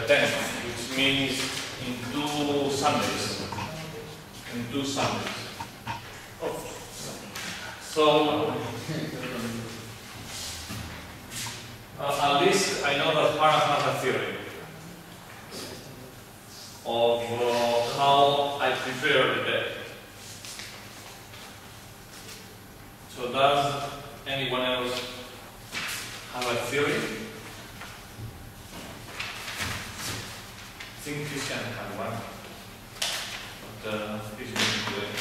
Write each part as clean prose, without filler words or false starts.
10th, which means in 2 Sundays. In 2 Sundays. Oh. So, at least I know that Hannah has a theory of how I prepare the deck. So does anyone else have a theory? I think Christian had one, but he's going to do it.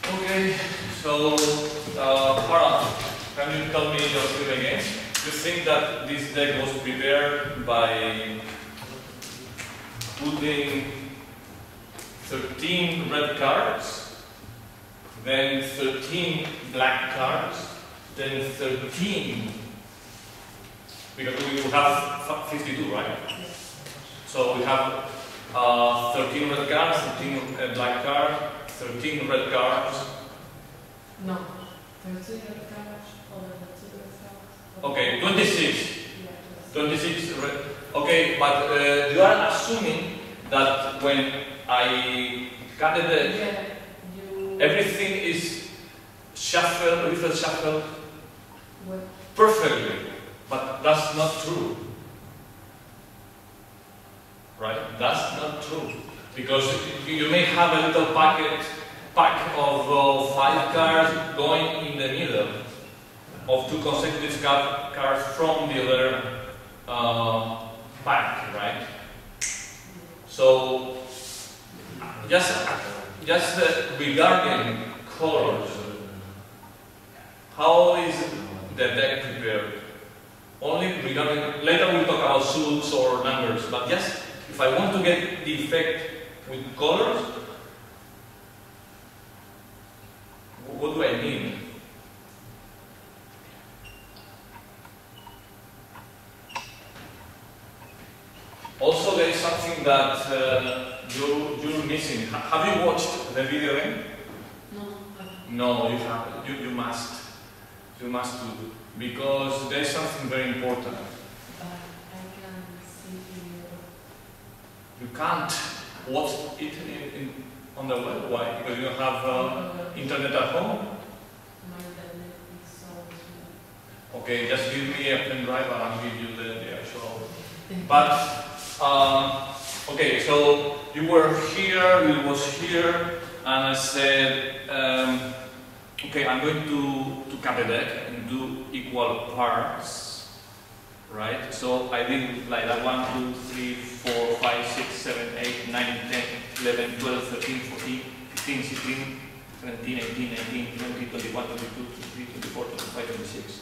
Okay, so Hannah, can you tell me your theory again? You think that this deck was prepared by putting 13 red cards, then 13 black cards, then 13, because we will have 52, right? So we have 13 red cards, 13 black cards, 13 red cards. No, 13 red cards, over the 2 red cards. Okay, 26. 26 red. Okay, but you are assuming that when I cut the deck, everything is shuffled, riffle shuffled perfectly, but that's not true. Right? That's not true. Because you may have a little pack of 5 cards going in the middle of 2 consecutive cards from the other pack, right? So, just regarding colors, how is the deck prepared? Only regarding, later we'll talk about suits or numbers, but just if I want to get the effect with colors, what do I need? Also, there is something that you're missing. Have you watched the video then? No. No, you haven't. You must. You must do, because there is something very important. But I can see You can't watch it on the web. Why? Because you don't have internet at home. my internet is so slow. Okay, just give me a pen drive and I'll give you the actual. But okay, so you were here, you was here, and I said, okay, I'm going to cut the deck and do equal parts, right? So I did like that 1, 2, 3, 4, 5, 6, 7, 8, 9, 10, 11, 12, 13, 14, 15, 16, 17, 18, 19, 20, 21, 22, 23, 24, 25, 26.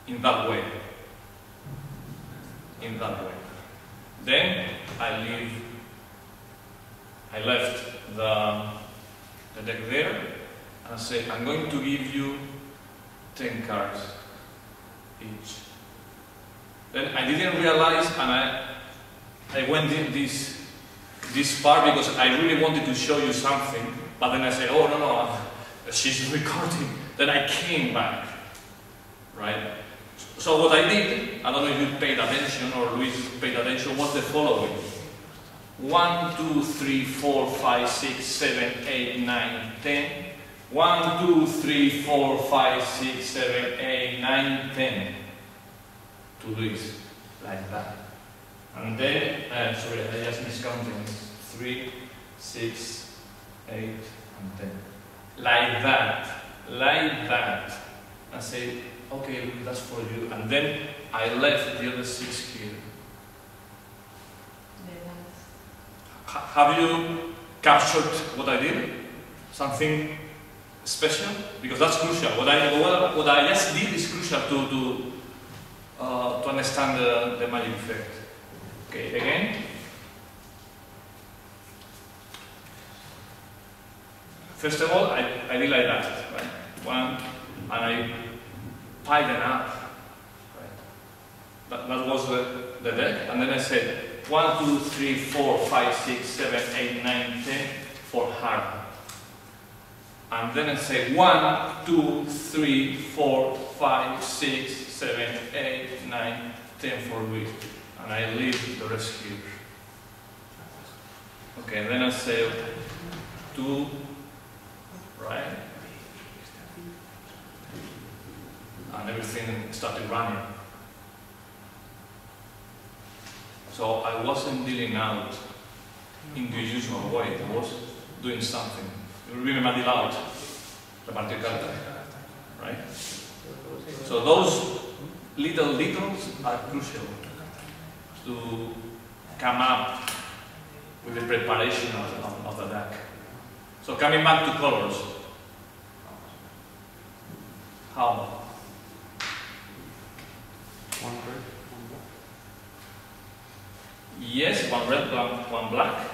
In that way. In that way. Then I left the deck there and I say I'm going to give you 10 cards each. Then I didn't realize, and I went in this part because I really wanted to show you something, but then I said, oh no, she's recording. Then I came back, right? So what I did, I don't know if you paid attention or Luis paid attention, was the following. 1, 2, 3, 4, 5, 6, 7, 8, 9, 10. 1, 2, 3, 4, 5, 6, 7, 8, 9, 10. To do this, like that. And then, sorry, I just miscounted. 3, 6, 8, and 10. Like that. Like that. I say, okay, that's for you. And then I left the other 6 here. Have you captured what I did? Something special? Because that's crucial. What I just did is crucial to understand the magic effect. Okay, again. First of all, I did like that, right? 1, and I piled them up. Right? That was the deck, and then I said 1, 2, 3, 4, 5, 6, 7, 8, 9, 10 for hard. And then I say 1, 2, 3, 4, 5, 6, 7, 10 for width, and I leave the rest here. Okay, and then I say 2, right? And everything started running. So I wasn't dealing out in the usual way, I was doing something. You remember the out, repartir carta, right? So those little details are crucial to come up with the preparation of the deck. So coming back to colors, how? One red, one black. Yes, one red, one black.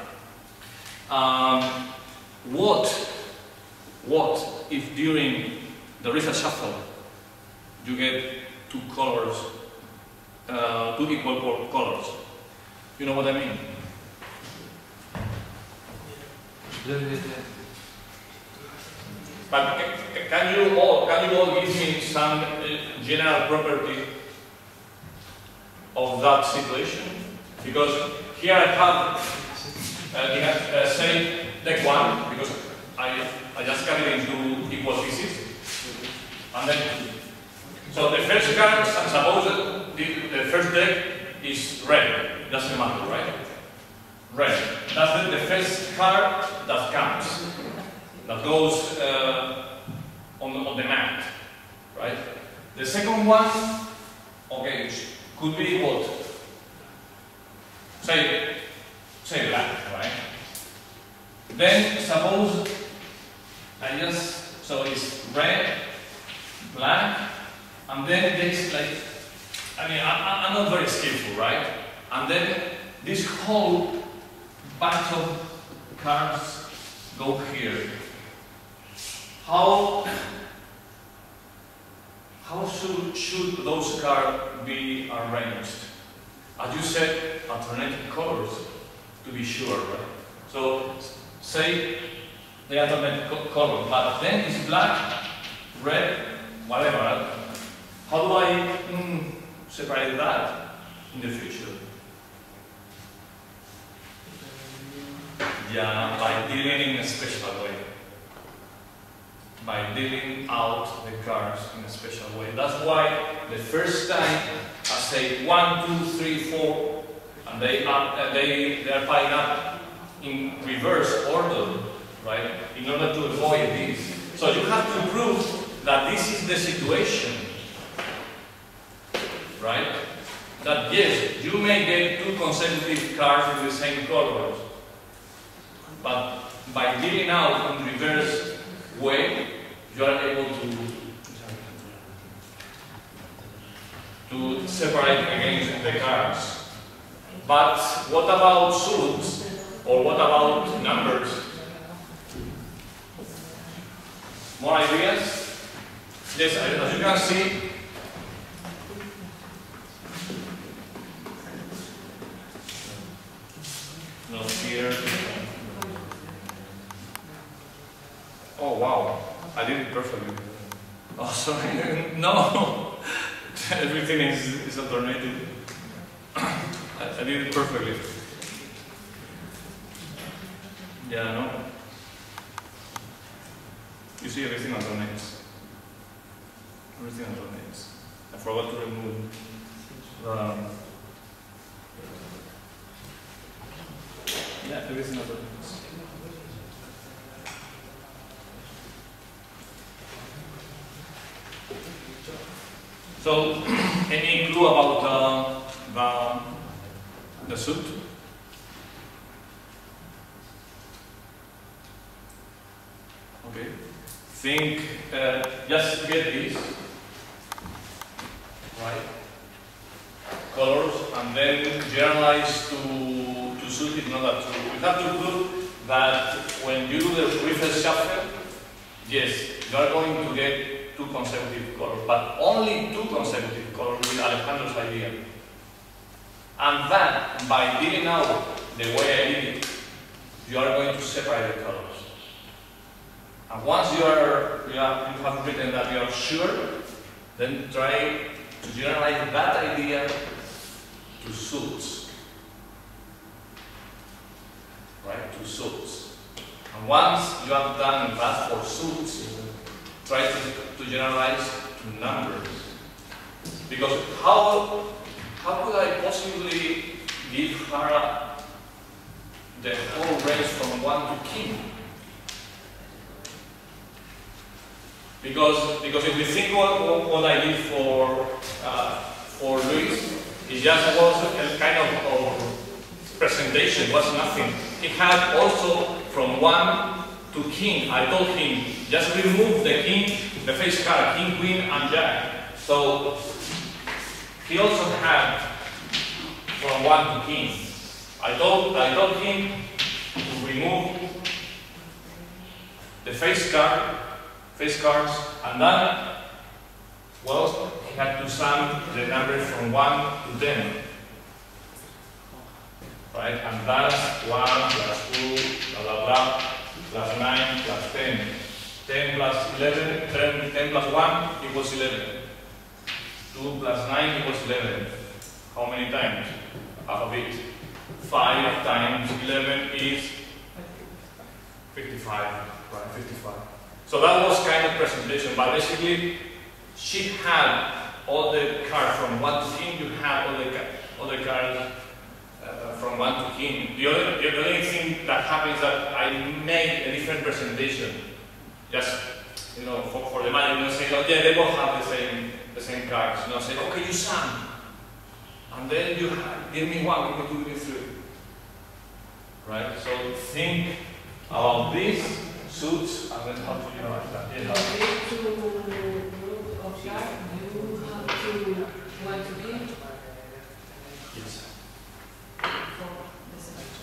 What if during the Riffle Shuffle you get two colors, two equal colors? You know what I mean? But can you all give me some general property of that situation? Because here I have, say, deck 1, because I just cut it into equal pieces. And then, so the first card, suppose the first deck is red, it doesn't matter, right? Red. That's the first card that comes, that goes on the mat, right? The second one, okay, could be what? Say black, right? Then suppose so it's red, black, and then there's like, I'm not very skillful, right? And then this whole batch of cards go here. How should those cards be arranged? As you said, alternating colors, to be sure, right? So, say they alternate color, but then it's black, red, whatever. Right? How do I separate that in the future? Yeah, by dealing in a special way. By dealing out the cards in a special way. That's why the first time I say 1, 2, 3, 4, and they are piling up in reverse order, right? In order to avoid this. So you have to prove that this is the situation, right? That yes, you may get two consecutive cards with the same colors, but by dealing out in reverse way, you are able to separate against the cards. But what about suits? Or what about numbers? More ideas? Yes, as you can see, no here. Oh wow, I did it perfectly. Oh sorry, no, everything is alternated. I did it perfectly. Yeah, no. You see everything alternates. Everything alternates. I forgot to remove yeah, everything alternates. So, any clue about the suit? Okay. Think, just get this, right? Colors, and then generalize to suit is not that true. We have to prove that when you do the Riffle Shuffle, yes, you are going to get two consecutive colors, but only two consecutive colors with Alejandro's idea. And that, by dealing out the way I did it, you are going to separate the colors. And once you have written that you are sure, then try to generalize that idea to suits. Right? To suits. And once you have done that for suits, try to generalize to numbers. Because how could I possibly give her the whole range from 1 to king? Because if we think what I did for Luis, it just was a kind of presentation, was nothing. He had also from 1 to king. I told him, just remove the king, the face card, king, queen, and jack. So he also had from 1 to king. I told him to remove the face cards, and then, well, he had to sum the numbers from 1 to 10. Right? And that's 1 plus 2, blah, blah, blah, plus 9 plus 10. 10 plus 11, 10 plus 1 equals 11. 2 plus 9 equals 11. How many times? Half a bit. 5 times 11 is 55. Right, 55. So that was kind of presentation, but basically she had all the cards from 1 to king, you had all the cards from 1 to king. The only thing that happens is that I made a different presentation. Just, you know, for the man, you know, say, oh yeah, they both have the same cards. You know, say, okay, you sum. And then you give me 1, give me 2, give me 3. Right? So think about this, suits, and then how to generalize that. Yeah. To group of cards, you have to want to be Yes. for the second.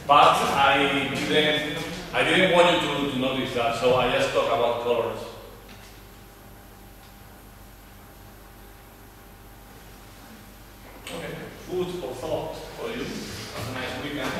But I didn't want you to notice that, so I just talk about colors. Okay, food for thought for you. Have a nice weekend.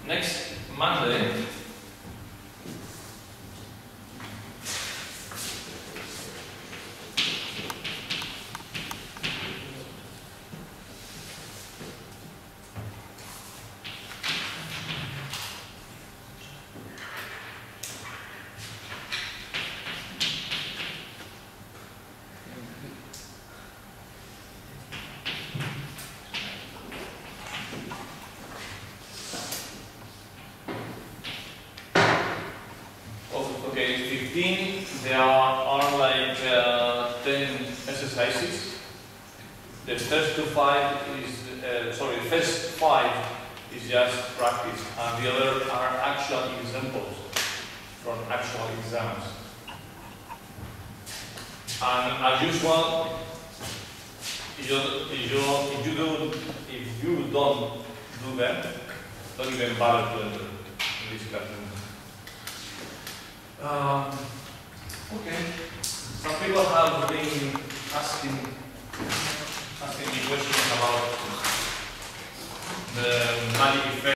Next Monday, okay, 15, there are like 10 exercises. The first five is just practice, and the other are actual examples from actual exams. And as usual, if you don't do them, don't even bother to enter in this classroom. Okay. Some people have been asking me questions about the magic effect.